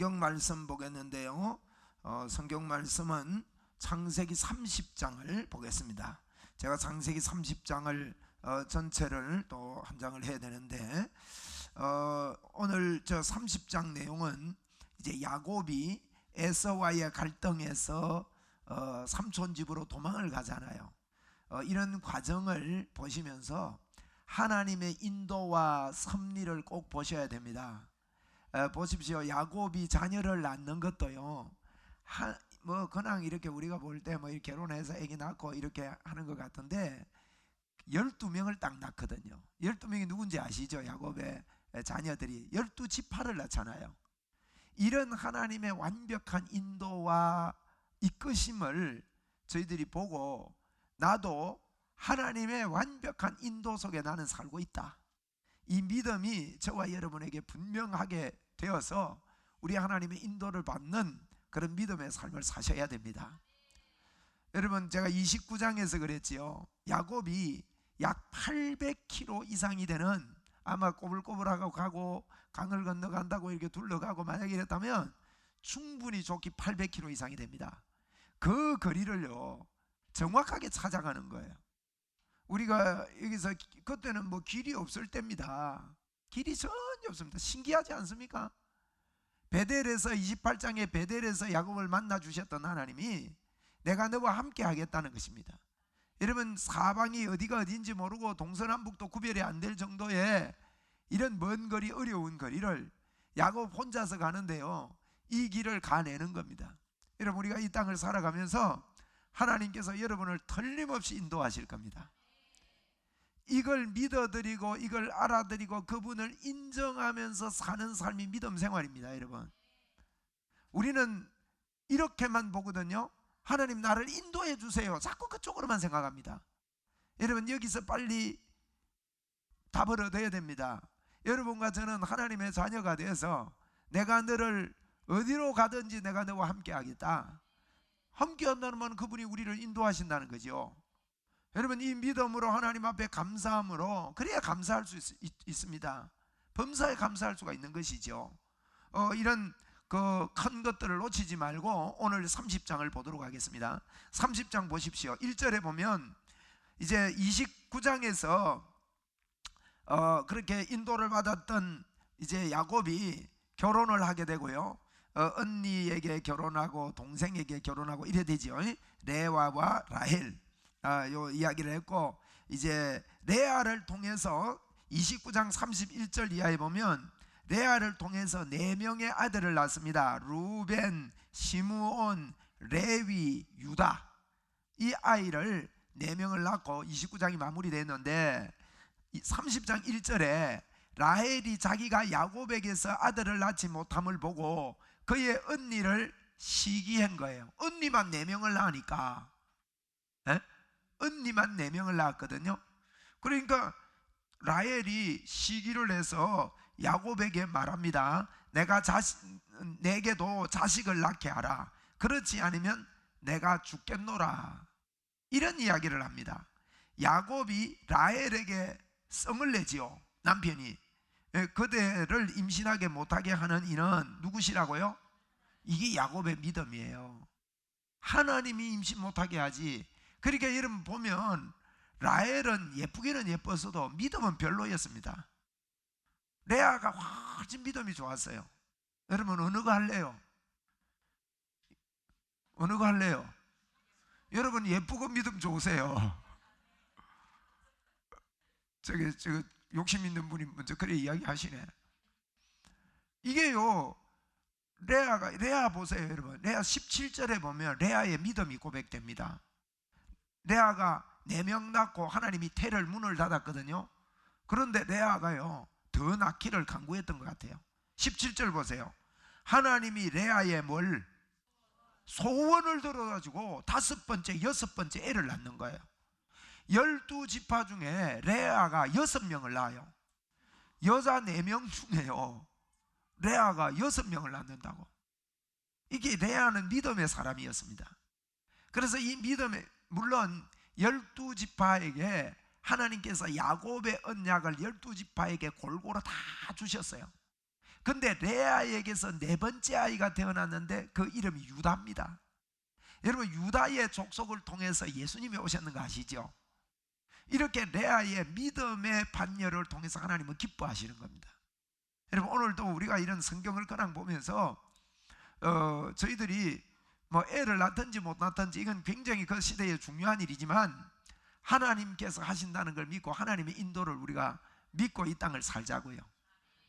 성경 말씀 보겠는데요. 성경 말씀은 창세기 30장을 보겠습니다. 제가 창세기 30장을 전체를 또 한 장을 해야 되는데 오늘 저 30장 내용은 이제 야곱이 에서와의 갈등에서 삼촌 집으로 도망을 가잖아요. 이런 과정을 보시면서 하나님의 인도와 섭리를 꼭 보셔야 됩니다. 보십시오. 야곱이 자녀를 낳는 것도요, 뭐 그냥 이렇게 우리가 볼 때 뭐 결혼해서 아기 낳고 이렇게 하는 것 같은데 12명을 딱 낳거든요. 12명이 누군지 아시죠? 야곱의 자녀들이 12지파를 낳잖아요. 이런 하나님의 완벽한 인도와 이끄심을 저희들이 보고, 나도 하나님의 완벽한 인도 속에 나는 살고 있다, 이 믿음이 저와 여러분에게 분명하게 되어서 우리 하나님의 인도를 받는 그런 믿음의 삶을 사셔야 됩니다. 여러분, 제가 29장에서 그랬지요. 야곱이 약 800km 이상이 되는, 아마 꼬불꼬불하고 가고 강을 건너간다고 이렇게 둘러가고 만약에 이랬다면 충분히 좋기 800km 이상이 됩니다. 그 거리를요 정확하게 찾아가는 거예요. 우리가 여기서 그때는 뭐 길이 없을 때입니다. 길이 전혀 없습니다. 신기하지 않습니까? 베델에서 28장에 베델에서 야곱을 만나 주셨던 하나님이 내가 너와 함께 하겠다는 것입니다. 여러분, 사방이 어디가 어디인지 모르고 동서남북도 구별이 안 될 정도의 이런 먼 거리, 어려운 거리를 야곱 혼자서 가는데요, 이 길을 가내는 겁니다. 여러분, 우리가 이 땅을 살아가면서 하나님께서 여러분을 틀림없이 인도하실 겁니다. 이걸 믿어드리고 이걸 알아드리고 그분을 인정하면서 사는 삶이 믿음 생활입니다. 여러분, 우리는 이렇게만 보거든요. 하나님 나를 인도해 주세요, 자꾸 그쪽으로만 생각합니다. 여러분, 여기서 빨리 답을 얻어야 됩니다. 여러분과 저는 하나님의 자녀가 되어서 내가 너를 어디로 가든지 내가 너와 함께 하겠다, 함께 한다는 말은 그분이 우리를 인도하신다는 거죠. 여러분, 이 믿음으로 하나님 앞에 감사함으로, 그래야 감사할 수 있습니다. 범사에 감사할 수가 있는 것이죠. 이런 그 큰 것들을 놓치지 말고 오늘 30장을 보도록 하겠습니다. 30장 보십시오. 1절에 보면 이제 29장에서 그렇게 인도를 받았던 이제 야곱이 결혼을 하게 되고요, 언니에게 결혼하고 동생에게 결혼하고 이래 되죠. 레아와 라헬, 요 이야기를 했고, 이제 레아를 통해서 29장 31절 이하에 보면 레아를 통해서 4명의 아들을 낳습니다. 루벤, 시므온, 레위, 유다. 이 아이를 4명을 낳고 29장이 마무리됐는데 30장 1절에 라헬이 자기가 야곱에게서 아들을 낳지 못함을 보고 그의 언니를 시기한 거예요. 언니만 4명을 낳으니까, 언니만 4명을 낳았거든요. 그러니까 라헬이 시기를 해서 야곱에게 말합니다. 내게도 자식을 낳게 하라. 그렇지 않으면 내가 죽겠노라. 이런 이야기를 합니다. 야곱이 라헬에게 성을 내지요. 남편이 그대를 임신하게 못하게 하는 이는 누구시라고요? 이게 야곱의 믿음이에요. 하나님이 임신 못하게 하지. 그러니까 여러분 보면 라헬은 예쁘기는 예뻤어도 믿음은 별로였습니다. 레아가 훨씬 믿음이 좋았어요. 여러분, 어느 거 할래요? 어느 거 할래요? 여러분, 예쁘고 믿음 좋으세요. 저기 욕심 있는 분이 먼저 그래 이야기 하시네. 이게요, 레아 보세요. 여러분, 레아 17절에 보면 레아의 믿음이 고백됩니다. 레아가 4명 낳고 하나님이 태를 문을 닫았거든요. 그런데 레아가요 더 낳기를 간구했던 것 같아요. 17절 보세요. 하나님이 레아의 뭘? 소원을 들어가지고 5번째, 6번째 애를 낳는 거예요. 12지파 중에 레아가 6명을 낳아요. 여자 4명 중에요 레아가 6명을 낳는다고. 이게 레아는 믿음의 사람이었습니다. 그래서 이 믿음의, 물론 12지파에게 하나님께서 야곱의 언약을 12지파에게 골고루 다 주셨어요. 근데 레아에게서 네 번째 아이가 태어났는데 그 이름이 유다입니다. 여러분, 유다의 족속을 통해서 예수님이 오셨는 거 아시죠? 이렇게 레아의 믿음의 반열을 통해서 하나님은 기뻐하시는 겁니다. 여러분, 오늘도 우리가 이런 성경을 그냥 보면서 저희들이 뭐 애를 낳든지 못 낳든지 이건 굉장히 그 시대에 중요한 일이지만 하나님께서 하신다는 걸 믿고 하나님의 인도를 우리가 믿고 이 땅을 살자고요.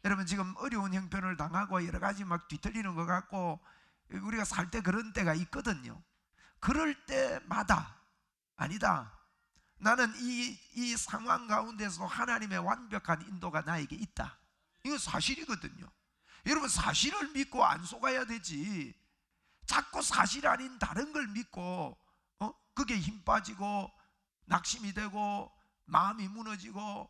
여러분, 지금 어려운 형편을 당하고 여러 가지 막 뒤틀리는 것 같고 우리가 살 때 그런 때가 있거든요. 그럴 때마다 아니다, 나는 이 상황 가운데서 하나님의 완벽한 인도가 나에게 있다. 이거 사실이거든요. 여러분, 사실을 믿고 안 속아야 되지. 자꾸 사실 아닌 다른 걸 믿고 그게 힘 빠지고 낙심이 되고 마음이 무너지고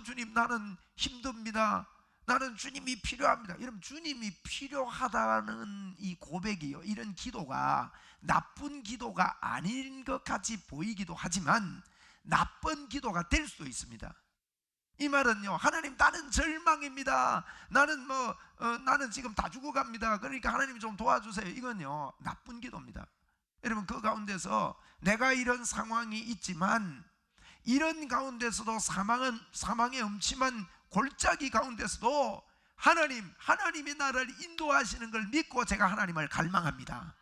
주님, 나는 힘듭니다. 나는 주님이 필요합니다. 여러분, 주님이 필요하다는 이 고백이요, 이런 기도가 나쁜 기도가 아닌 것 같이 보이기도 하지만 나쁜 기도가 될 수도 있습니다. 이 말은요, 하나님, 나는 절망입니다. 나는 지금 다 죽어갑니다. 그러니까 하나님 좀 도와주세요. 이건요, 나쁜 기도입니다. 여러분, 그 가운데서 내가 이런 상황이 있지만 이런 가운데서도 사망의 음침한 골짜기 가운데서도 하나님이 나를 인도하시는 걸 믿고 제가 하나님을 갈망합니다.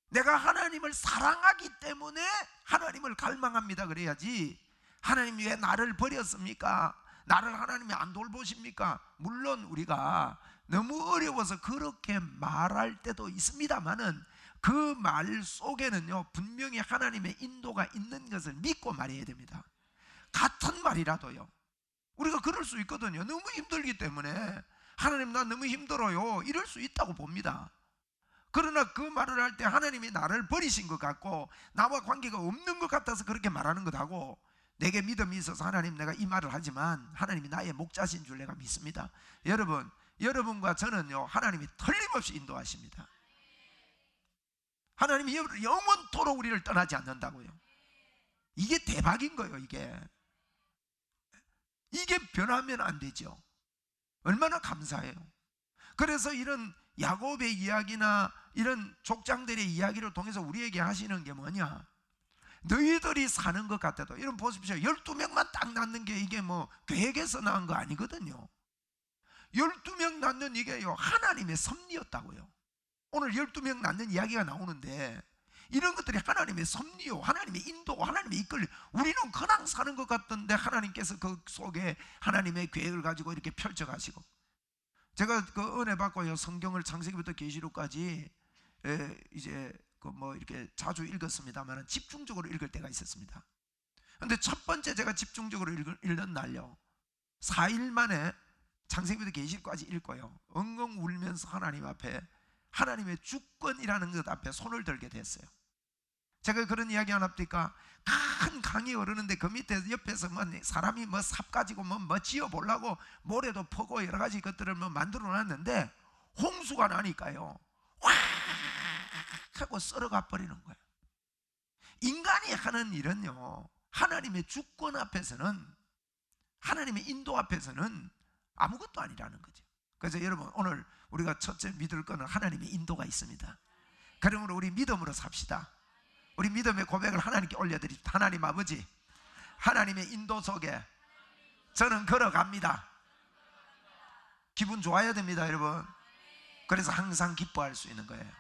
내가 하나님을 사랑하기 때문에 하나님을 갈망합니다. 그래야지 하나님 왜 나를 버렸습니까? 나를 하나님이 안 돌보십니까? 물론 우리가 너무 어려워서 그렇게 말할 때도 있습니다만은 그 말 속에는요, 분명히 하나님의 인도가 있는 것을 믿고 말해야 됩니다. 같은 말이라도요, 우리가 그럴 수 있거든요. 너무 힘들기 때문에 하나님, 나 너무 힘들어요, 이럴 수 있다고 봅니다. 그러나 그 말을 할 때 하나님이 나를 버리신 것 같고 나와 관계가 없는 것 같아서 그렇게 말하는 것하고, 내게 믿음이 있어서 하나님, 내가 이 말을 하지만 하나님이 나의 목자신 줄 내가 믿습니다. 여러분과 저는요, 하나님이 틀림없이 인도하십니다. 하나님이 영원토록 우리를 떠나지 않는다고요. 이게 대박인 거예요. 이게 변하면 안 되죠. 얼마나 감사해요. 그래서 이런 야곱의 이야기나 이런 족장들의 이야기를 통해서 우리에게 하시는 게 뭐냐, 너희들이 사는 것 같아도, 여러분 보십시오. 12명만 딱 낳는 게 이게 뭐 계획에서 낳은 거 아니거든요. 12명 낳는 이게요, 하나님의 섭리였다고요. 오늘 12명 낳는 이야기가 나오는데 이런 것들이 하나님의 섭리요, 하나님의 인도, 하나님의 이끌림. 우리는 그냥 사는 것 같던데 하나님께서 그 속에 하나님의 계획을 가지고 이렇게 펼쳐가시고, 제가 그 은혜 받고요, 성경을 창세기부터 계시록까지 이제 뭐 이렇게 자주 읽었습니다만 집중적으로 읽을 때가 있었습니다. 근데 첫 번째 제가 집중적으로 읽는 날요, 4일 만에 창세기부터 계시록까지 읽고요, 엉엉 울면서 하나님 앞에, 하나님의 주권이라는 것 앞에 손을 들게 됐어요. 제가 그런 이야기 하나 합니까? 큰 강이 흐르는데 그 밑에 옆에서 뭐 사람이 뭐 삽 가지고 뭐 지어 보려고 모래도 퍼고 여러 가지 것들을 뭐 만들어 놨는데 홍수가 나니까요, 확 하고 썰어가 버리는 거예요. 인간이 하는 일은요, 하나님의 주권 앞에서는, 하나님의 인도 앞에서는 아무것도 아니라는 거죠. 그래서 여러분, 오늘 우리가 첫째 믿을 거는 하나님의 인도가 있습니다. 그러므로 우리 믿음으로 삽시다. 우리 믿음의 고백을 하나님께 올려드립니다. 하나님 아버지, 하나님의 인도 속에 저는 걸어갑니다. 기분 좋아야 됩니다, 여러분. 그래서 항상 기뻐할 수 있는 거예요.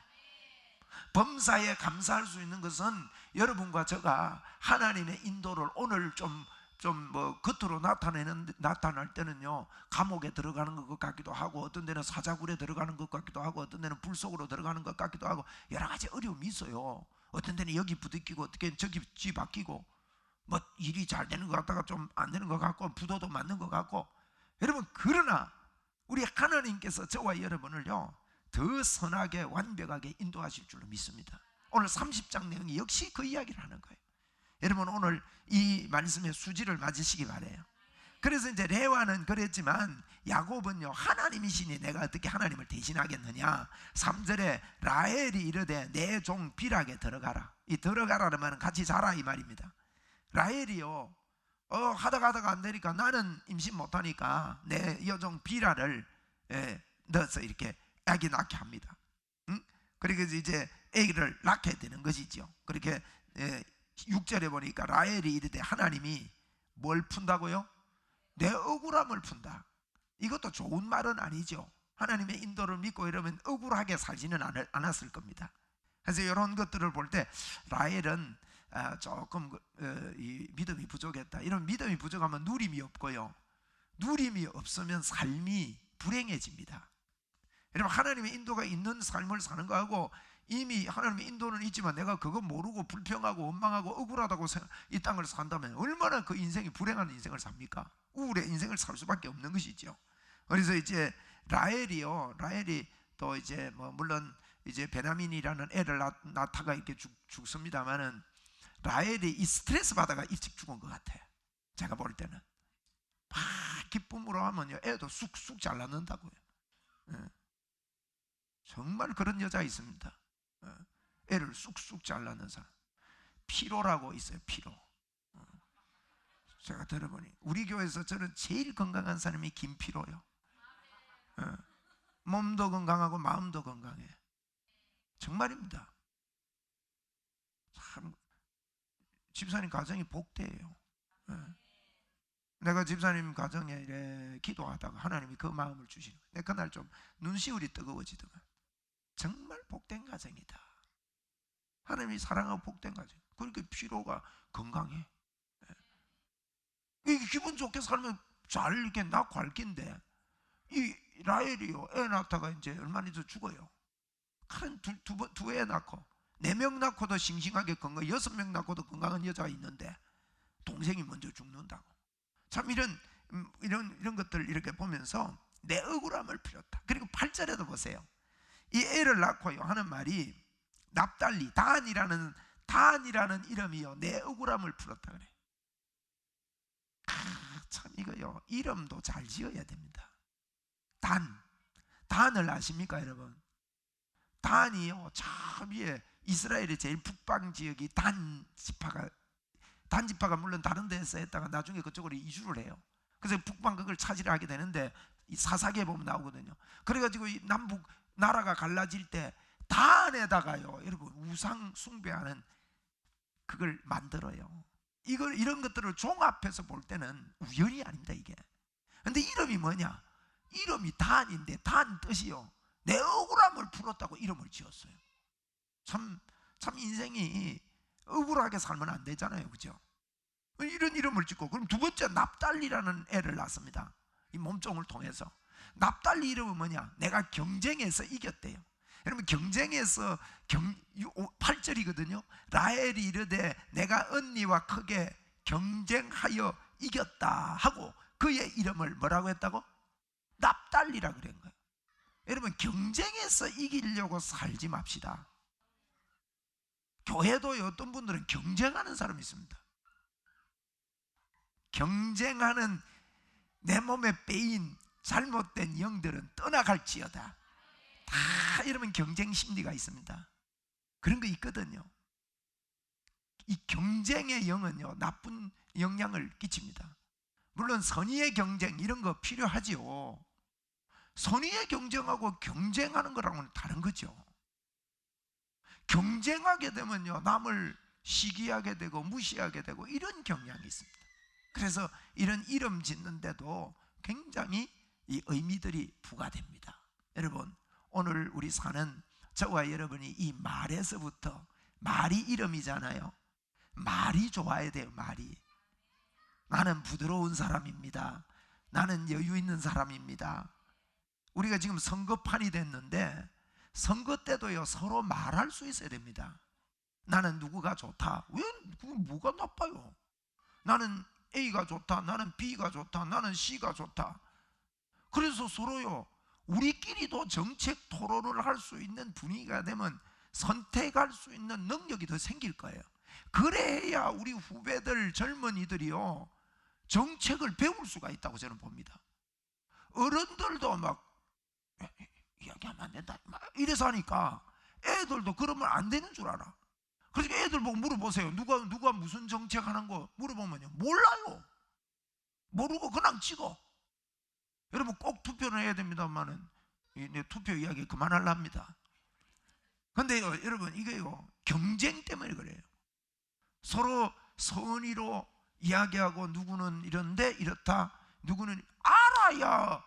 범사에 감사할 수 있는 것은 여러분과 저가 하나님의 인도를 오늘 좀 뭐 겉으로 나타날 때는요, 감옥에 들어가는 것 같기도 하고, 어떤 데는 사자굴에 들어가는 것 같기도 하고, 어떤 데는 불 속으로 들어가는 것 같기도 하고, 여러 가지 어려움이 있어요. 어떤 데는 여기 부딪히고, 어떻게 저기 쥐 바뀌고, 뭐 일이 잘 되는 것 같다가 좀 안 되는 것 같고, 부도도 맞는 것 같고. 여러분, 그러나 우리 하나님께서 저와 여러분을요, 더 선하게 완벽하게 인도하실 줄로 믿습니다. 오늘 30장 내용이 역시 그 이야기를 하는 거예요. 여러분, 오늘 이 말씀의 수지를 맞으시기 바래요. 그래서 이제 레와는 그랬지만 야곱은요, 하나님이시니 내가 어떻게 하나님을 대신하겠느냐. 3절에 라헬이 이르되 내 종 빌하게 들어가라. 이 들어가라는 말은 같이 자라 이 말입니다. 라헬이요, 하다가 안 되니까, 나는 임신 못하니까 내 여종 빌하를 넣어서 이렇게 아기 낳게 합니다. 응? 그리고 이제 아기를 낳게 되는 것이죠. 그렇게 6절에 보니까 라헬이 이르되 하나님이 뭘 푼다고요? 내 억울함을 푼다. 이것도 좋은 말은 아니죠. 하나님의 인도를 믿고 이러면 억울하게 살지는 않았을 겁니다. 그래서 이런 것들을 볼 때 라헬은 조금 이 믿음이 부족했다. 이런 믿음이 부족하면 누림이 없고요, 누림이 없으면 삶이 불행해집니다. 여러분, 하나님의 인도가 있는 삶을 사는 거하고 이미 하나님의 인도는 있지만 내가 그거 모르고 불평하고 원망하고 억울하다고 이 땅을 산다면 얼마나 그 인생이 불행한 인생을 삽니까? 우울의 인생을 살 수밖에 없는 것이죠. 그래서 이제 라헬이 또 이제 물론 이제 베냐민이라는 애를 낳다가 이렇게 죽습니다만은 라헬이 이 스트레스 받아가 일찍 죽은 것 같아요. 제가 볼 때는 막 기쁨으로 하면요 애도 쑥쑥 잘 낳는다고요. 정말 그런 여자 있습니다. 애를 쑥쑥 잘 낳는 사람. 피로라고 있어요. 피로. 제가 들어보니 우리 교회에서 저는 제일 건강한 사람이 김피로요. 몸도 건강하고 마음도 건강해. 정말입니다. 참 집사님 가정이 복되예요. 내가 집사님 가정에 이래 기도하다가 하나님이 그 마음을 주시는 거예요. 내가 그날 좀 눈시울이 뜨거워지더만. 정말 복된 가정이다. 하나님이 사랑하고 복된 가정. 그러니까 피로가 건강해. 이 기분 좋게 살면 잘 이렇게 낳고 할긴데, 이 라헬이요 애 낳다가 이제 얼마 있어 죽어요. 큰 두 애 낳고 4명 낳고도 싱싱하게 건강, 6명 낳고도 건강한 여자가 있는데 동생이 먼저 죽는다고. 참 이런 것들 이렇게 보면서 내 억울함을 풀었다. 그리고 8절에도 보세요. 이 애를 낳고요 하는 말이 납달리, 단이라는 이름이요 내 억울함을 풀었다 그래. 참 이거요 이름도 잘 지어야 됩니다. 단을 아십니까 여러분? 단이요 저 위에 이스라엘의 제일 북방 지역이 단 지파가 물론 다른 데서 했다가 나중에 그쪽으로 이주를 해요. 그래서 북방 그걸 차지를 하게 되는데 이 사사기에 보면 나오거든요. 그래가지고 이 남북 나라가 갈라질 때 단에다가요 여러분 우상 숭배하는 그걸 만들어요. 이런 것들을 종합해서 볼 때는 우연이 아닙니다 이게. 근데 이름이 뭐냐? 이름이 단인데 단 뜻이요 내 억울함을 풀었다고 이름을 지었어요. 참 인생이 억울하게 살면 안 되잖아요, 그죠? 이런 이름을 짓고, 그럼 두 번째 납달리라는 애를 낳습니다. 이 몸종을 통해서. 납달리 이름은 뭐냐? 내가 경쟁에서 이겼대요. 여러분 경쟁에서 8절이거든요. 라헬이 이르되 내가 언니와 크게 경쟁하여 이겼다 하고 그의 이름을 뭐라고 했다고? 납달리라고 그런 거예요. 여러분 경쟁에서 이기려고 살지 맙시다. 교회도요 어떤 분들은 경쟁하는 사람이 있습니다. 경쟁하는 내 몸에 빼인 잘못된 영들은 떠나갈지어다. 다 이러면 경쟁 심리가 있습니다. 그런 거 있거든요. 이 경쟁의 영은요 나쁜 영향을 끼칩니다. 물론 선의의 경쟁 이런 거 필요하지요. 선의의 경쟁하고 경쟁하는 거랑은 다른 거죠. 경쟁하게 되면요 남을 시기하게 되고 무시하게 되고 이런 경향이 있습니다. 그래서 이런 이름 짓는데도 굉장히 이 의미들이 부과됩니다. 여러분 오늘 우리 사는 저와 여러분이 이 말에서부터, 말이 이름이잖아요. 말이 좋아야 돼요. 말이. 나는 부드러운 사람입니다. 나는 여유 있는 사람입니다. 우리가 지금 선거판이 됐는데 선거 때도요 서로 말할 수 있어야 됩니다. 나는 누구가 좋다. 왜 뭐가 나빠요? 나는 A가 좋다. 나는 B가 좋다. 나는 C가 좋다. 그래서 서로요 우리끼리도 정책 토론을 할 수 있는 분위기가 되면 선택할 수 있는 능력이 더 생길 거예요. 그래야 우리 후배들 젊은이들이요 정책을 배울 수가 있다고 저는 봅니다. 어른들도 막 이야기하면 안 된다 막 이래서 하니까 애들도 그러면 안 되는 줄 알아. 그러니까 애들 보고 물어보세요. 누가 무슨 정책 하는 거 물어보면요 몰라요. 모르고 그냥 찍어. 여러분 꼭 투표를 해야 됩니다만은 내 투표 이야기 그만하려합니다. 근데요 여러분 이게요 경쟁 때문에 그래요. 서로 선의로 이야기하고 누구는 이런데 이렇다, 누구는 알아야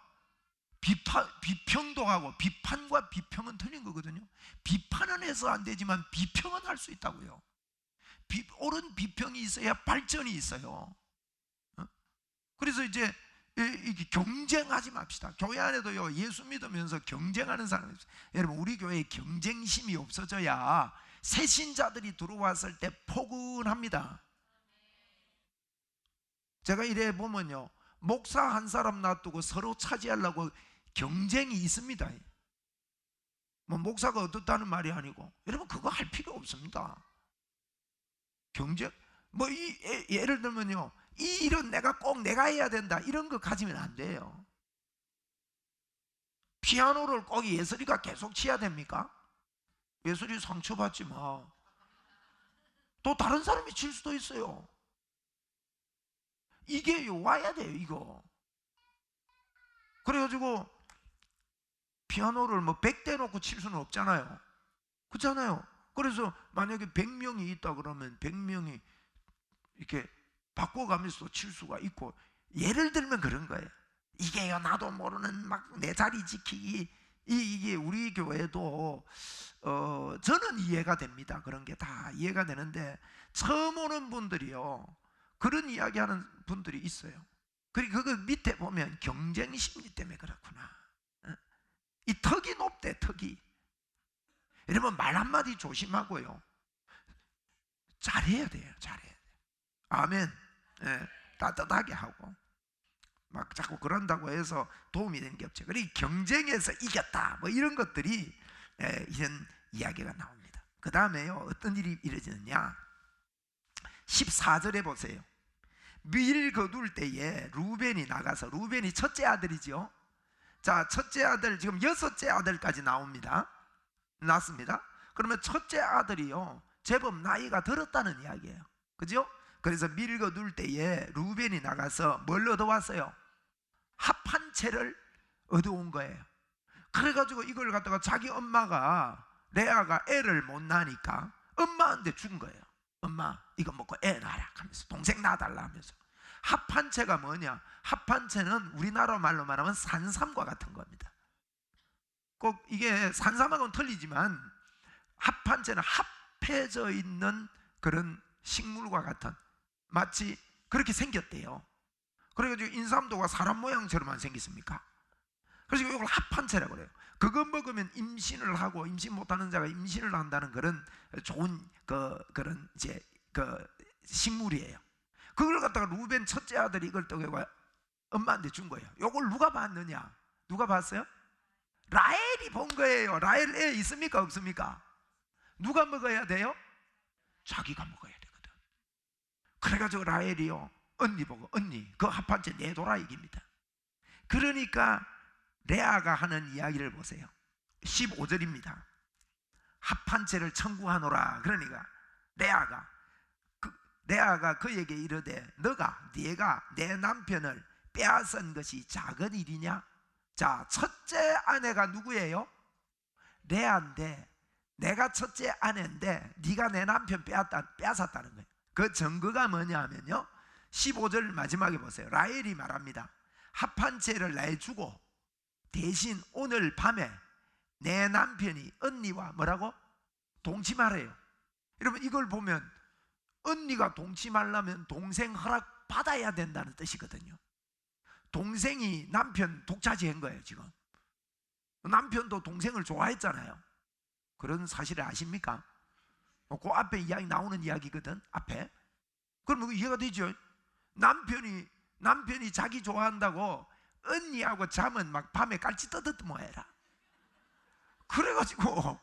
비평도 하고. 비판과 비평은 틀린 거거든요. 비판은 해서 안 되지만 비평은 할 수 있다고요. 옳은 비평이 있어야 발전이 있어요. 그래서 이제 이게 경쟁하지 맙시다. 교회 안에도요 예수 믿으면서 경쟁하는 사람이 있어요. 여러분 우리 교회에 경쟁심이 없어져야 새 신자들이 들어왔을 때 포근합니다. 제가 이래 보면요 목사 한 사람 놔두고 서로 차지하려고 경쟁이 있습니다. 뭐 목사가 어떻다는 말이 아니고 여러분 그거 할 필요 없습니다. 경쟁 뭐 예를 들면요 이 일은 내가 해야 된다 이런 거 가지면 안 돼요. 피아노를 꼭 예슬이가 계속 치야 됩니까? 예슬이 상처받지 마. 또 다른 사람이 칠 수도 있어요. 이게 와야 돼요 이거. 그래가지고 피아노를 뭐 100대 놓고 칠 수는 없잖아요. 그렇잖아요. 그래서 만약에 100명이 있다 그러면 100명이 이렇게 바꿔가면서 칠 수가 있고. 예를 들면 그런 거예요. 이게요 나도 모르는 막 내 자리 지키기, 이게 우리 교회도 저는 이해가 됩니다. 그런 게 다 이해가 되는데 처음 오는 분들이요 그런 이야기하는 분들이 있어요. 그리고 그 밑에 보면 경쟁 심리 때문에 그렇구나. 이 턱이 높대. 턱이. 여러분 말 한마디 조심하고요 잘해야 돼요. 잘해야 돼요. 아멘. 따뜻하게 하고 막 자꾸 그런다고 해서 도움이 되는 게 없죠. 그리고 경쟁에서 이겼다 뭐 이런 것들이 이런 이야기가 나옵니다. 그 다음에요 어떤 일이 이루어지느냐 14절에 보세요. 밀 거둘 때에 루벤이 나가서, 루벤이 첫째 아들이죠. 자 첫째 아들 지금 여섯째 아들까지 나옵니다. 낳습니다. 그러면 첫째 아들이요 제법 나이가 들었다는 이야기예요. 그죠? 그래서 밀 거둘 때에 루벤이 나가서 뭘 얻어왔어요? 합한 채를 얻어온 거예요. 그래가지고 이걸 갖다가 자기 엄마가 레아가 애를 못 낳으니까 엄마한테 준 거예요. 엄마 이거 먹고 애 낳아라 하면서, 동생 낳아달라 하면서. 합한 채가 뭐냐? 합한 채는 우리나라 말로 말하면 산삼과 같은 겁니다. 꼭 이게 산삼하고는 틀리지만 합한 채는 합해져 있는 그런 식물과 같은, 마치 그렇게 생겼대요. 그래가지고 인삼도가 사람 모양처럼만 생겼습니까? 그래서 이걸 합한채라고 그래요. 그거 먹으면 임신을 하고, 임신 못하는 자가 임신을 한다는 그런 좋은 그런 이제 식물이에요. 그걸 갖다가 루벤 첫째 아들이 이걸 또 엄마한테 준 거예요. 이걸 누가 봤느냐? 누가 봤어요? 라헬이 본 거예요. 라헬 애 있습니까? 없습니까? 누가 먹어야 돼요? 자기가 먹어야 되거든. 그래가지고 라헬이요 언니 보고, 언니 그 합한 채 내둬라 이깁니다. 그러니까 레아가 하는 이야기를 보세요. 15절입니다. 합한 채를 청구하노라. 그러니까 레아가 그에게 이르되 네가 내 남편을 빼앗은 것이 작은 일이냐? 자, 첫째 아내가 누구예요? 레아인데, 내가 첫째 아내인데 네가 내 남편 빼앗았다는 거예요. 그 증거가 뭐냐 하면요 15절 마지막에 보세요. 라헬이 말합니다. 합한 채를 내주고 대신 오늘 밤에 내 남편이 언니와 뭐라고? 동침하래요. 여러분 이걸 보면 언니가 동침하려면 동생 허락 받아야 된다는 뜻이거든요. 동생이 남편 독차지한 거예요. 지금 남편도 동생을 좋아했잖아요. 그런 사실을 아십니까? 그 앞에 이야기 나오는 이야기거든. 앞에. 그러면 이해가 되죠? 남편이 자기 좋아한다고 언니하고 잠은 막 밤에 깔치 떠듯 뭐해라. 그래가지고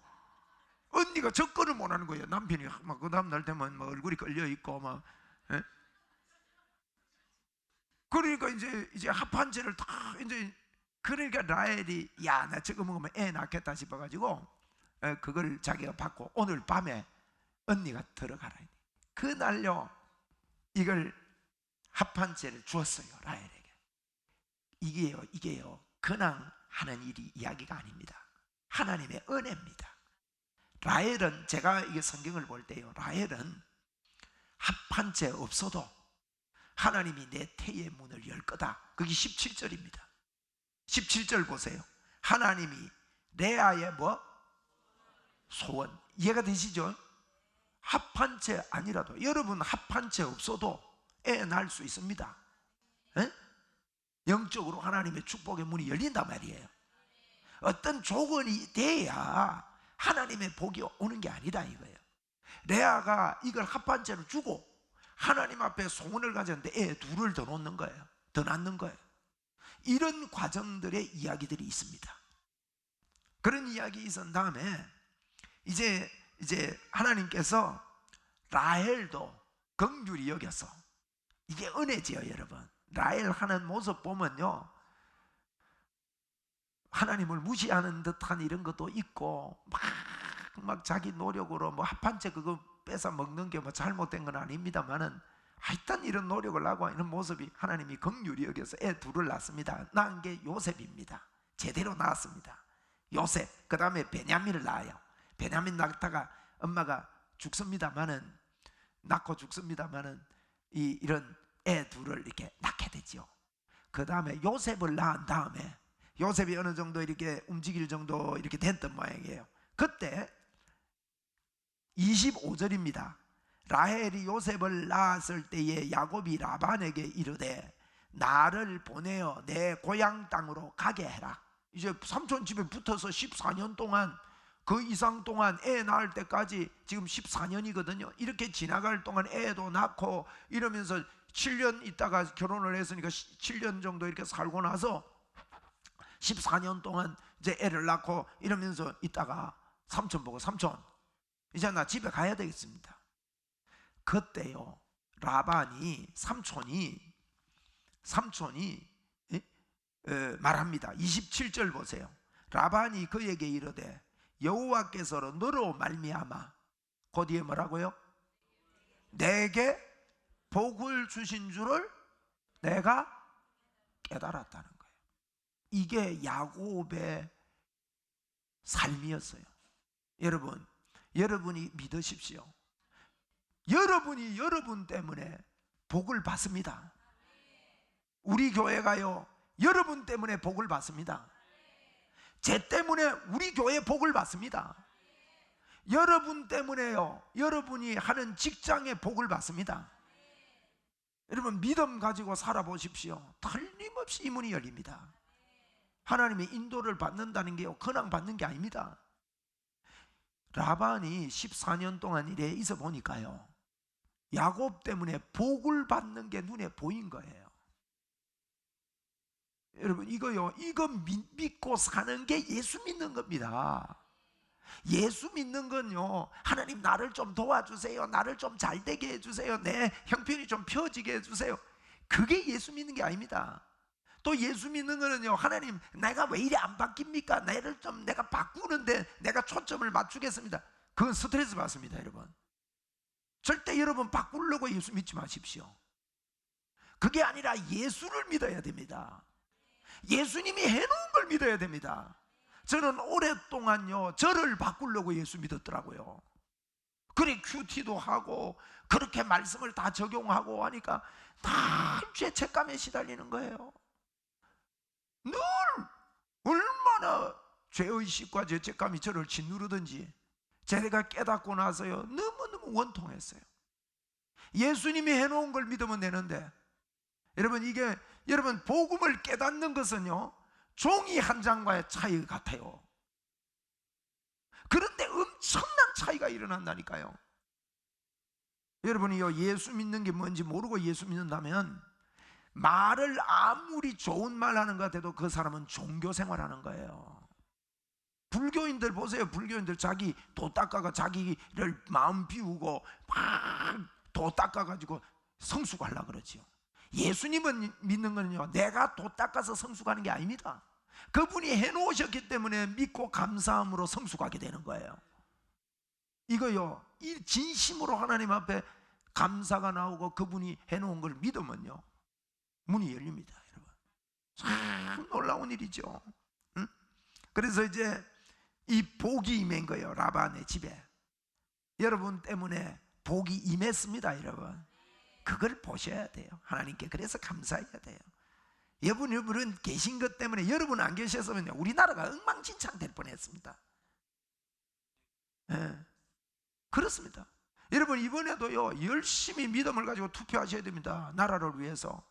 언니가 접근을 못하는 거예요. 남편이 막 그 다음날 되면 뭐 얼굴이 걸려 있고 막. 예? 그러니까 이제 합한 채를 다 이제, 그러니까 라헬이 야 나 저거 먹으면 애 낳겠다 싶어가지고 그걸 자기가 받고 오늘 밤에 언니가 들어가라. 그날요 이걸 합한 채를 주었어요. 라헬에게. 이게요 그냥 하는 일이 이야기가 아닙니다. 하나님의 은혜입니다. 라헬은, 제가 이게 성경을 볼 때요, 라헬은 합한 채 없어도 하나님이 내 태의 문을 열 거다. 그게 17절입니다 17절 보세요. 하나님이 레아의 소원, 이해가 되시죠? 합한 채 아니라도, 여러분 합한 채 없어도 애 낳을 수 있습니다. 에? 영적으로 하나님의 축복의 문이 열린단 말이에요. 어떤 조건이 돼야 하나님의 복이 오는 게 아니다 이거예요. 레아가 이걸 합한 채로 주고 하나님 앞에 소원을 가졌는데 애 둘을 더 놓는 거예요. 더 낳는 거예요. 이런 과정들의 이야기들이 있습니다. 그런 이야기 있은 다음에 이제 하나님께서 라헬도 긍휼히 여겨서, 이게 은혜지요 여러분. 라헬 하는 모습 보면요, 하나님을 무시하는 듯한 이런 것도 있고, 막 자기 노력으로 합한 채 그거 뺏어 먹는 게 잘못된 건 아닙니다만은, 하여튼 이런 노력을 하고 이런 모습이 하나님이 긍휼히 여겨서 애 둘을 낳습니다. 낳은 게 요셉입니다. 제대로 낳았습니다. 요셉, 그 다음에 베냐민을 낳아요. 베냐민 낳다가 엄마가 죽습니다만은, 낳고 죽습니다만은 이런 애 둘을 이렇게 낳게 되죠. 그 다음에 요셉을 낳은 다음에 요셉이 어느 정도 이렇게 움직일 정도 이렇게 됐던 모양이에요. 그때 25절입니다. 라헬이 요셉을 낳았을 때에 야곱이 라반에게 이르되 나를 보내어 내 고향 땅으로 가게 해라. 이제 삼촌 집에 붙어서 14년 동안, 그 이상 동안 애 낳을 때까지 지금 14년이거든요 이렇게 지나갈 동안 애도 낳고 이러면서 7년 있다가 결혼을 했으니까 7년 정도 이렇게 살고 나서 14년 동안 이제 애를 낳고 이러면서 있다가 삼촌 보고, 삼촌 이제 나 집에 가야 되겠습니다. 그때요 라반이, 삼촌이 말합니다. 27절 보세요. 라반이 그에게 이르되 여호와께서 너로 말미암아, 그 뒤에 뭐라고요? 내게 복을 주신 줄을 내가 깨달았다는 거예요. 이게 야곱의 삶이었어요. 여러분이 믿으십시오. 여러분이 여러분 때문에 복을 받습니다. 우리 교회가요 여러분 때문에 복을 받습니다. 제 때문에 우리 교회 복을 받습니다. 여러분 때문에요 여러분이 하는 직장에 복을 받습니다. 여러분 믿음 가지고 살아보십시오. 틀림없이 이 문이 열립니다. 하나님의 인도를 받는다는 게요 그냥 받는 게 아닙니다. 라반이 14년 동안 이래 있어 보니까요 야곱 때문에 복을 받는 게 눈에 보인 거예요. 여러분 이거 믿고 사는 게 예수 믿는 겁니다. 예수 믿는 건요 하나님 나를 좀 도와주세요, 나를 좀 잘되게 해주세요, 내 형편이 좀 펴지게 해주세요, 그게 예수 믿는 게 아닙니다. 또 예수 믿는 거는요 하나님 내가 왜 이래 안 바뀝니까, 나를 좀 내가 바꾸는데 내가 초점을 맞추겠습니다. 그건 스트레스 받습니다. 여러분 절대 여러분 바꾸려고 예수 믿지 마십시오. 그게 아니라 예수를 믿어야 됩니다. 예수님이 해놓은 걸 믿어야 됩니다. 저는 오랫동안요 저를 바꾸려고 예수 믿었더라고요. 그래 큐티도 하고 그렇게 말씀을 다 적용하고 하니까 다 죄책감에 시달리는 거예요. 늘 얼마나 죄의식과 죄책감이 저를 짓누르든지 제가 깨닫고 나서요 너무너무 원통했어요. 예수님이 해놓은 걸 믿으면 되는데, 여러분 복음을 깨닫는 것은요 종이 한 장과의 차이 같아요. 그런데 엄청난 차이가 일어난다니까요. 여러분이요 예수 믿는 게 뭔지 모르고 예수 믿는다면 말을 아무리 좋은 말 하는 것 같아도 그 사람은 종교 생활하는 거예요. 불교인들 보세요. 불교인들 자기 도 닦아가 자기를 마음 비우고 막 도 닦아가지고 성숙하려고 그러지요. 예수님은 믿는 거는요 내가 도 닦아서 성숙하는 게 아닙니다. 그분이 해놓으셨기 때문에 믿고 감사함으로 성숙하게 되는 거예요. 이거요 이 진심으로 하나님 앞에 감사가 나오고 그분이 해놓은 걸 믿으면요 문이 열립니다. 여러분 참 놀라운 일이죠. 응? 그래서 이제 이 복이 임한 거예요. 라반의 집에. 여러분 때문에 복이 임했습니다. 여러분, 그걸 보셔야 돼요. 하나님께 그래서 감사해야 돼요. 여러분은 계신 것 때문에, 여러분 안 계셨으면 우리나라가 엉망진창 될 뻔했습니다. 네. 그렇습니다. 여러분, 이번에도요 열심히 믿음을 가지고 투표하셔야 됩니다. 나라를 위해서.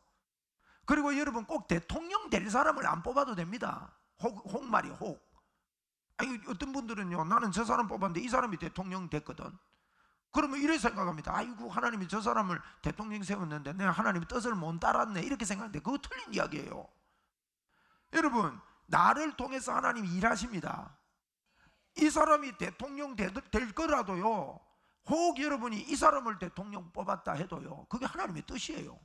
그리고 여러분 꼭 대통령 될 사람을 안 뽑아도 됩니다. 혹 말이요, 혹. 아니, 어떤 분들은요, 나는 저 사람 뽑았는데 이 사람이 대통령 됐거든. 그러면 이렇게 생각합니다. 아이고, 하나님이 저 사람을 대통령 세웠는데 내가 하나님의 뜻을 못 따랐네, 이렇게 생각하는데 그거 틀린 이야기예요. 여러분, 나를 통해서 하나님이 일하십니다. 이 사람이 대통령 될 거라도요, 혹 여러분이 이 사람을 대통령 뽑았다 해도요, 그게 하나님의 뜻이에요.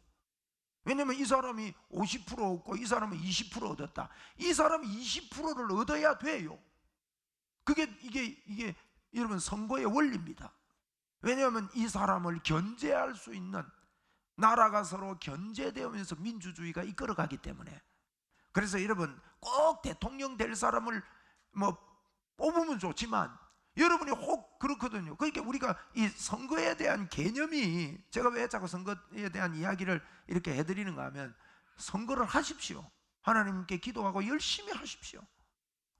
왜냐면 이 사람이 50% 얻고 이 사람은 20% 얻었다. 이 사람이 20%를 얻어야 돼요. 이게 여러분 선거의 원리입니다. 왜냐하면 이 사람을 견제할 수 있는, 나라가 서로 견제되면서 민주주의가 이끌어가기 때문에. 그래서 여러분 꼭 대통령 될 사람을 뭐 뽑으면 좋지만 여러분이 혹 그렇거든요. 그러니까 우리가 이 선거에 대한 개념이, 제가 왜 자꾸 선거에 대한 이야기를 이렇게 해드리는가 하면, 선거를 하십시오. 하나님께 기도하고 열심히 하십시오.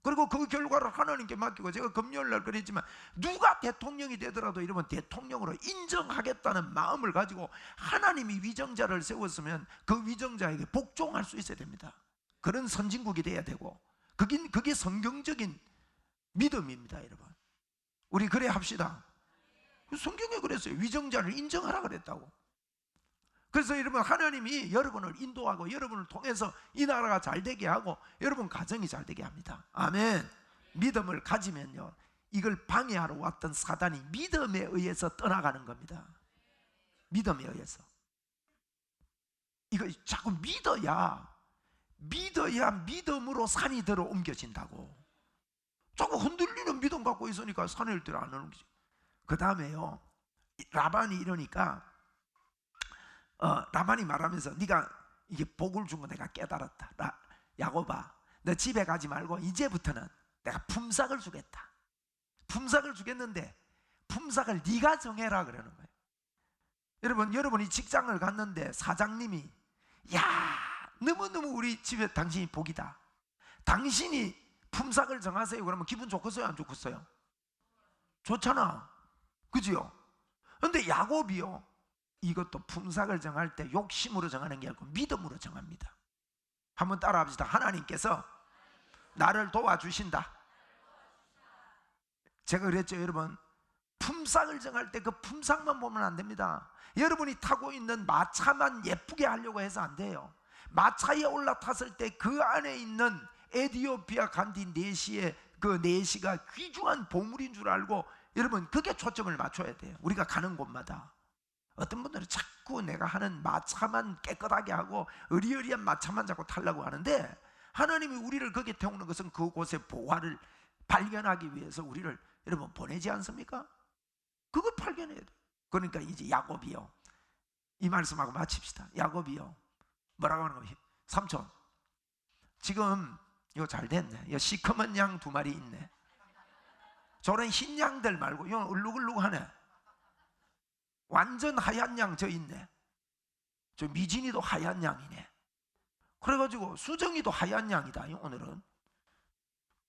그리고 그 결과를 하나님께 맡기고, 제가 금요일날 그랬지만 누가 대통령이 되더라도 여러분 대통령으로 인정하겠다는 마음을 가지고 하나님이 위정자를 세웠으면 그 위정자에게 복종할 수 있어야 됩니다. 그런 선진국이 돼야 되고, 그게 성경적인 믿음입니다. 여러분, 우리 그래 합시다. 성경에 그랬어요. 위정자를 인정하라 그랬다고. 그래서 여러분, 하나님이 여러분을 인도하고 여러분을 통해서 이 나라가 잘 되게 하고 여러분 가정이 잘 되게 합니다. 아멘. 믿음을 가지면요, 이걸 방해하러 왔던 사단이 믿음에 의해서 떠나가는 겁니다. 믿음에 의해서. 이거 자꾸 믿어야 믿음으로 산이 들어 옮겨진다고. 자꾸 흔들리는 믿음 갖고 있으니까 산을 들어 안 옮기지. 그 다음에요, 라반이 이러니까 라반이 말하면서, 네가 이게 복을 준 거 내가 깨달았다. 야곱아, 너 집에 가지 말고 이제부터는 내가 품삯을 주겠다. 품삯을 주겠는데 품삯을 네가 정해라 그러는 거예요. 여러분이 직장을 갔는데 사장님이, 야, 너무너무 우리 집에 당신이 복이다, 당신이 품삯을 정하세요. 그러면 기분 좋겠어요, 안 좋겠어요? 좋잖아, 그지요? 근데 야곱이요, 이것도 품삯을 정할 때 욕심으로 정하는 게 아니고 믿음으로 정합니다. 한번 따라 합시다. 하나님께서 나를 도와주신다. 제가 그랬죠, 여러분. 품삯을 정할 때 그 품삯만 보면 안 됩니다. 여러분이 타고 있는 마차만 예쁘게 하려고 해서 안 돼요. 마차에 올라탔을 때 그 안에 있는 에티오피아 간디 내시의 그 내시가 귀중한 보물인 줄 알고, 여러분 그게 초점을 맞춰야 돼요. 우리가 가는 곳마다. 어떤 분들은 자꾸 내가 하는 마차만 깨끗하게 하고 의리의리한 마차만 자꾸 타려고 하는데, 하나님이 우리를 거기에 태우는 것은 그곳의 보화를 발견하기 위해서 우리를 여러분 보내지 않습니까? 그걸 발견해야 돼요. 그러니까 이제 야곱이요, 이 말씀하고 마칩시다. 야곱이요, 뭐라고 하는 거예요? 삼촌, 지금 이거 잘 됐네. 이 시커먼 양 2마리 있네. 저런 흰 양들 말고 이건 울룩울룩하네. 완전 하얀 양 저 있네. 저 미진이도 하얀 양이네. 그래가지고 수정이도 하얀 양이다. 오늘은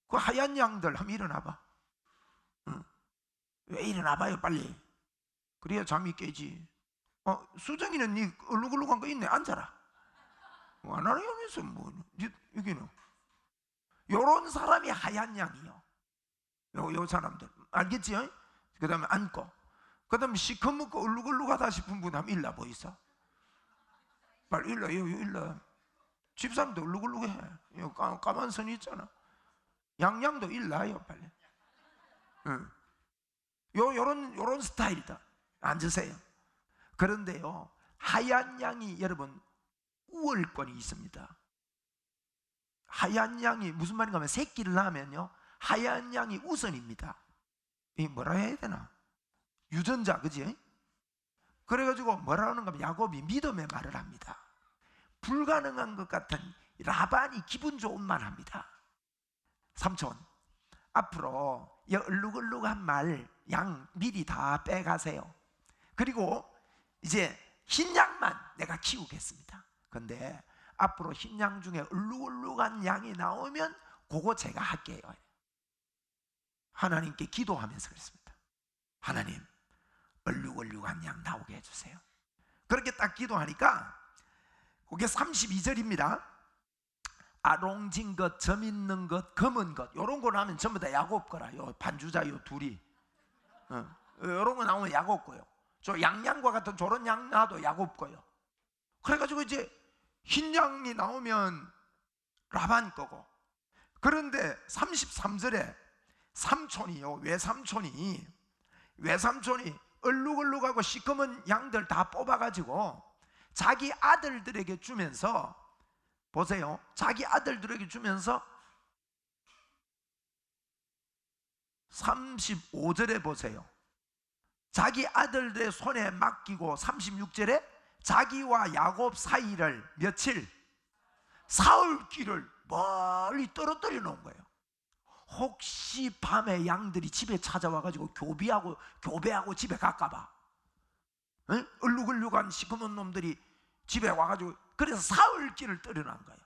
그 하얀 양들 한번 일어나봐. 응. 왜 일어나봐요 빨리. 그래야 잠이 깨지. 수정이는 니 얼룩얼룩한 거 있네. 앉아라. 안 하냐면서 뭐 여기는 요런 사람이 하얀 양이요. 요 사람들 알겠지? 그 다음에 앉고, 그 다음에 시커멓고 얼룩얼룩하다 싶은 분 한번 일러 보이소. 빨리 일러. 집사람도 얼룩얼룩해. 까만 선이 있잖아. 양양도 일러요 빨리. 응. 요런 스타일이다. 앉으세요. 그런데요, 하얀 양이 여러분 우월권이 있습니다. 하얀 양이 무슨 말인가 하면, 새끼를 낳으면요 하얀 양이 우선입니다. 이 뭐라 해야 되나, 유전자, 그지? 그래가지고 뭐라 하는가 하면, 야곱이 믿음의 말을 합니다. 불가능한 것 같은 라반이 기분 좋은 말 합니다. 삼촌, 앞으로 이 얼룩얼룩한 말 양 미리 다 빼가세요. 그리고 이제 흰 양만 내가 키우겠습니다. 근데 앞으로 흰 양 중에 얼룩얼룩한 양이 나오면 그거 제가 할게요. 하나님께 기도하면서 그랬습니다. 하나님, 얼룩얼룩한 양 나오게 해주세요. 그렇게 딱 기도하니까 그게 32절입니다. 아롱진 것, 점 있는 것, 검은 것, 이런 거 나오면 전부 다 야곱 거라. 요 반주자 요 둘이 이런 거 나오면 야곱 거요. 저 양양과 같은 저런 양 나도 야곱 거요. 그래가지고 이제 흰 양이 나오면 라반 거고. 그런데 33절에 삼촌이요, 외삼촌이 얼룩얼룩하고 시커먼 양들 다 뽑아가지고 자기 아들들에게 주면서, 보세요, 자기 아들들에게 주면서 35절에 보세요, 자기 아들들의 손에 맡기고 36절에 자기와 야곱 사이를 며칠? 사흘 길을 멀리 떨어뜨려 놓은 거예요. 혹시 밤에 양들이 집에 찾아와가지고 교배하고 집에 갈까봐, 응? 얼룩얼룩한 시커먼 놈들이 집에 와가지고, 그래서 사흘 길을 떨어놓은 거예요.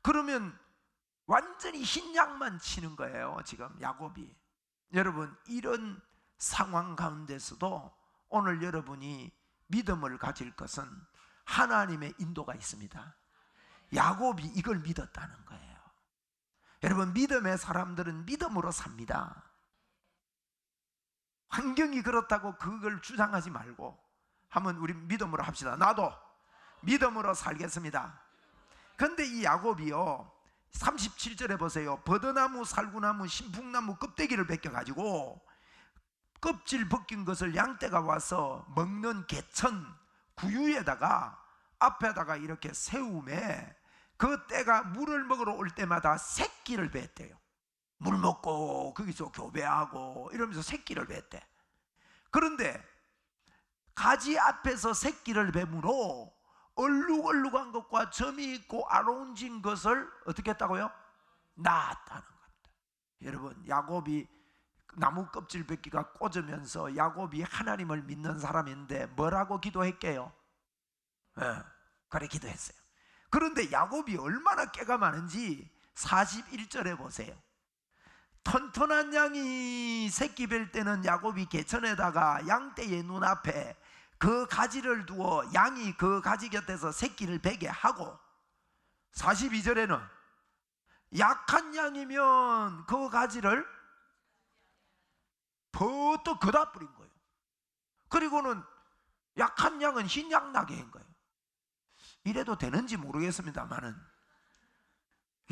그러면 완전히 흰 양만 치는 거예요, 지금 야곱이. 여러분, 이런 상황 가운데서도 오늘 여러분이 믿음을 가질 것은 하나님의 인도가 있습니다. 야곱이 이걸 믿었다는 거예요. 여러분, 믿음의 사람들은 믿음으로 삽니다. 환경이 그렇다고 그걸 주장하지 말고 한번 우리 믿음으로 합시다. 나도 믿음으로 살겠습니다. 그런데 이 야곱이요, 37절에 보세요. 버드나무, 살구나무, 신풍나무 껍데기를 벗겨가지고 껍질 벗긴 것을 양떼가 와서 먹는 개천 구유에다가 앞에다가 이렇게 세우매 그 떼가 물을 먹으러 올 때마다 새끼를 뱉대요. 물 먹고 거기서 교배하고 이러면서 새끼를 뱉대. 그런데 가지 앞에서 새끼를 뱀으로 얼룩얼룩한 것과 점이 있고 아롱진 것을 어떻게 했다고요? 낳았다는 겁니다. 여러분, 야곱이 나무 껍질 벗기가 꽂으면서 야곱이 하나님을 믿는 사람인데 뭐라고 기도했게요? 그래 기도했어요. 그런데 야곱이 얼마나 깨가 많은지 41절에 보세요. 턴턴한 양이 새끼 뵐 때는 야곱이 개천에다가 양떼의 눈앞에 그 가지를 두어 양이 그 가지 곁에서 새끼를 베게 하고, 42절에는 약한 양이면 그 가지를 버떡 걷어 뿌린 거예요. 그리고는 약한 양은 흰 양 나게 한 거예요. 이래도 되는지 모르겠습니다만은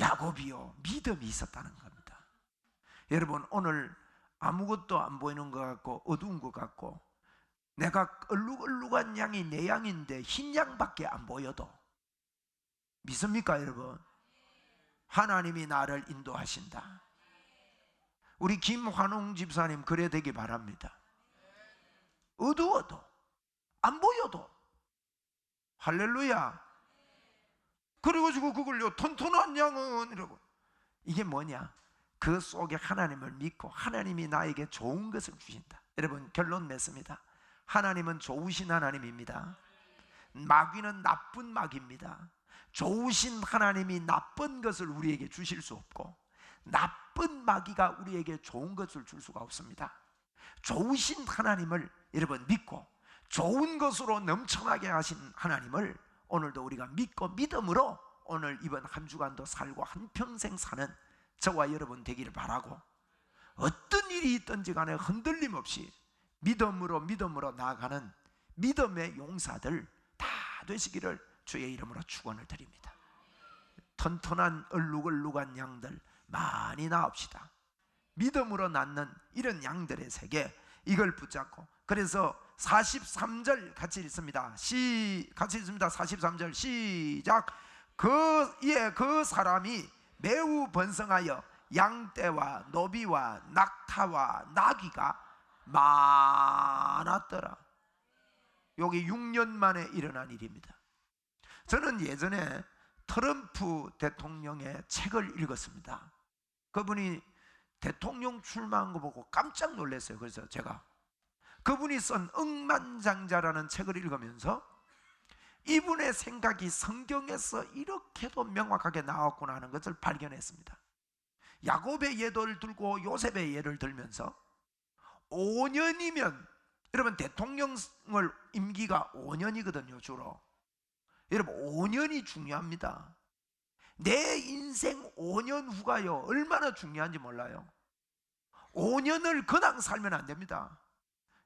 야곱이요, 믿음이 있었다는 겁니다. 여러분, 오늘 아무것도 안 보이는 것 같고 어두운 것 같고 내가 얼룩얼룩한 양이 내 양인데 흰 양밖에 안 보여도 믿습니까 여러분? 하나님이 나를 인도하신다. 우리 김환웅 집사님 그래 되기 바랍니다. 어두워도 안 보여도 할렐루야. 그래가지고 그걸요, 튼튼한 양은 이러고, 이게 뭐냐? 그 속에 하나님을 믿고 하나님이 나에게 좋은 것을 주신다. 여러분, 결론 맺습니다. 하나님은 좋으신 하나님입니다. 마귀는 나쁜 마귀입니다. 좋으신 하나님이 나쁜 것을 우리에게 주실 수 없고 나쁜 마귀가 우리에게 좋은 것을 줄 수가 없습니다. 좋으신 하나님을 여러분 믿고 좋은 것으로 넘쳐나게 하신 하나님을 오늘도 우리가 믿고 믿음으로 오늘 이번 한 주간도 살고 한평생 사는 저와 여러분 되기를 바라고, 어떤 일이 있든지 간에 흔들림 없이 믿음으로 나아가는 믿음의 용사들 다 되시기를 주의 이름으로 축원을 드립니다. 튼튼한 얼룩얼룩한 양들 많이 낳읍시다. 믿음으로 낳는 이런 양들의 세계, 이걸 붙잡고, 그래서 43절 같이 읽습니다. 같이 읽습니다. 43절 시작. 그 사람이 매우 번성하여 양떼와 노비와 낙타와 나귀가 많았더라. 여기 6년 만에 일어난 일입니다. 저는 예전에 트럼프 대통령의 책을 읽었습니다. 그분이 대통령 출마한 거 보고 깜짝 놀랐어요. 그래서 제가 그분이 쓴 억만장자라는 책을 읽으면서 이분의 생각이 성경에서 이렇게도 명확하게 나왔구나 하는 것을 발견했습니다. 야곱의 예를 들고 요셉의 예를 들면서 5년이면, 여러분 대통령을 임기가 5년이거든요 주로. 여러분 5년이 중요합니다. 내 인생 5년 후가요 얼마나 중요한지 몰라요. 5년을 그냥 살면 안 됩니다.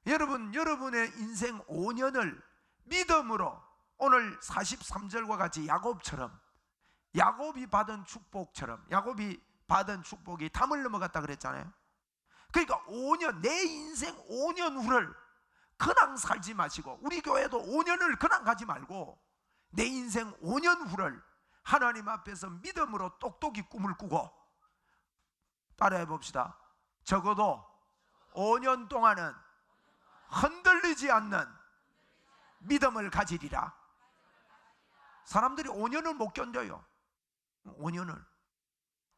여러분, 여러분의 인생 5년을 믿음으로 오늘 43절과 같이 야곱처럼, 야곱이 받은 축복처럼, 야곱이 받은 축복이 담을 넘어갔다 그랬잖아요. 그러니까 5년, 내 인생 5년 후를 그냥 살지 마시고, 우리 교회도 5년을 그냥 가지 말고 내 인생 5년 후를 하나님 앞에서 믿음으로 똑똑히 꿈을 꾸고, 따라해 봅시다. 적어도 5년 동안은 흔들리지 않는 믿음을 가지리라. 사람들이 5년을 못 견뎌요.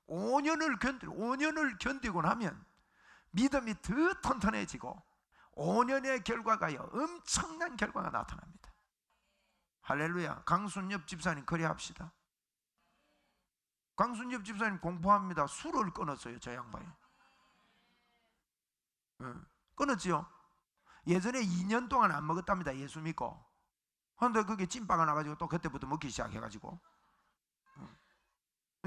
5년을 견디고 나면 믿음이 더 튼튼해지고 5년의 결과가요 엄청난 결과가 나타납니다. 할렐루야. 강순엽 집사님 그래합시다. 강순엽 집사님 공부합니다. 술을 끊었어요. 저 양반이 끊었지요. 예전에 2년 동안 안 먹었답니다. 예수 믿고. 그런데 그게 찐빠가 나가지고 또 그때부터 먹기 시작해가지고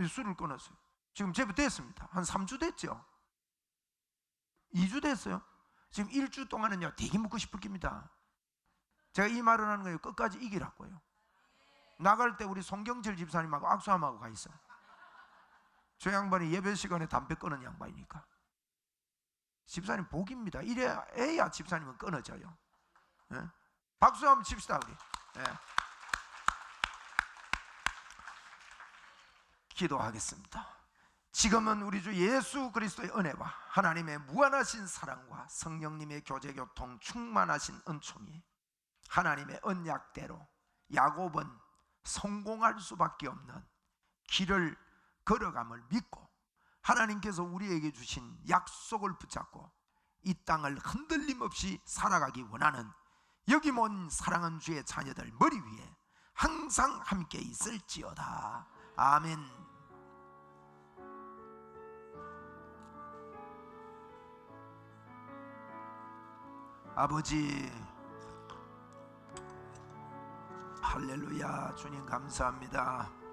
술을 끊었어요. 지금 제법 됐습니다. 한 3주 됐죠. 2주 됐어요. 지금 1주 동안은요 되게 먹고 싶을 겁니다. 제가 이 말을 하는 거예요. 끝까지 이기라고요. 나갈 때 우리 송경철 집사님하고 악수함하고 가 있어. 저 양반이 예배 시간에 담배 끊은 양반이니까. 집사님 복입니다. 이래야 집사님은 끊어져요. 네? 박수 한번 칩시다 우리. 네. 기도하겠습니다. 지금은 우리 주 예수 그리스도의 은혜와 하나님의 무한하신 사랑과 성령님의 교제교통 충만하신 은총이 하나님의 언약대로 야곱은 성공할 수밖에 없는 길을 걸어감을 믿고 하나님께서 우리에게 주신 약속을 붙잡고 이 땅을 흔들림 없이 살아가기 원하는 여기 모인 사랑하는 주의 자녀들 머리 위에 항상 함께 있을지어다. 아멘. 아버지 할렐루야. 주님 감사합니다.